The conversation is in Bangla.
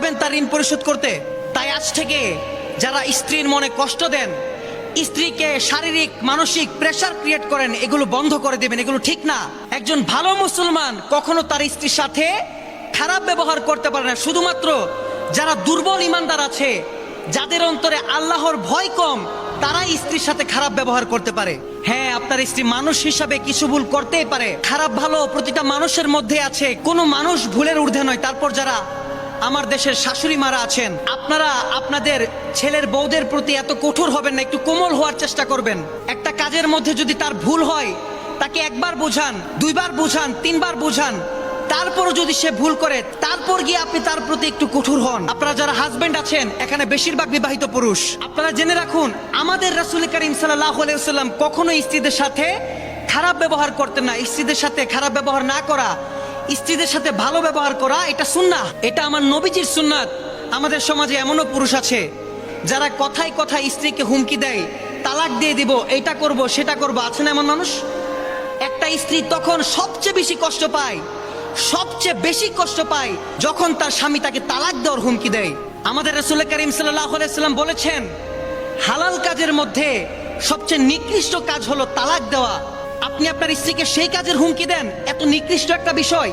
পারবেন তার ঋণ পরিশোধ করতে? তাই আজ থেকে যারা স্ত্রীর মনে কষ্ট দেন, স্ত্রীকে শারীরিক মানসিক প্রেসার ক্রিয়েট করেন, এগুলো বন্ধ করে দেবেন। এগুলো ঠিক না। একজন ভালো মুসলমান কখনো তার স্ত্রীর সাথে খারাপ ব্যবহার করতে পারে না। শুধুমাত্র যারা দুর্বল ইমানদার আছে, যাদের অন্তরে আল্লাহর ভয় কম, তারাই স্ত্রীর সাথে খারাপ ব্যবহার করতে পারে। হ্যাঁ, আপনার স্ত্রী মানুষ হিসাবে কিছু ভুল করতেই পারে। খারাপ ভালো প্রতিটা মানুষের মধ্যে আছে, কোনো মানুষ ভুলের ঊর্ধ্বে নয়। তারপর যারা আমার দেশের শাশুড়ি মারা আছেন, আপনারা আপনাদের ছেলের বউদের প্রতি এত কঠোর হবেন না, একটু কোমল হওয়ার চেষ্টা করবেন। একটা কাজের মধ্যে যদি তার ভুল হয়, তাকে একবার বুঝান, দুইবার বুঝান, তিনবার বুঝান। তারপরও যদি সে ভুল করে, তারপর গিয়ে আপনি তার প্রতি একটু কঠোর হন। আপনারা যারা হাজবেন্ড আছেন, এখানে বেশিরভাগ বিবাহিত পুরুষ, আপনারা জেনে রাখুন, আমাদের রাসূল করিম সাল্লাল্লাহু আলাইহি ওয়াসাল্লাম কখনো স্ত্রীদের সাথে খারাপ ব্যবহার করতেন না। স্ত্রীদের সাথে খারাপ ব্যবহার না করা, স্ত্রীদের সাথে ভালো ব্যবহার করা, এটা সুন্নাহ, এটা আমার নবীজির সুন্নাত। আমাদের সমাজে এমনও পুরুষ আছে যারা কথায় কথায় স্ত্রীকে হুমকি দেয়, তালাক দিয়ে দিব, এটা করব, সেটা করব। আছে না এমন মানুষ? একটা স্ত্রী তখন সবচেয়ে বেশি কষ্ট পায়, সবচেয়ে বেশি কষ্ট পায় যখন তার স্বামী তাকে তালাক দেওয়ার হুমকি দেয়। আমাদের রাসূল করিম সাল্লাল্লাহু আলাইহি ওয়াসাল্লাম বলেছেন, হালাল কাজের মধ্যে সবচেয়ে নিকৃষ্ট কাজ হলো তালাক দেওয়া। আপনি আপনার স্ত্রীকে সেই কাজের হুমকি দেন, এত নিকৃষ্ট একটা বিষয়।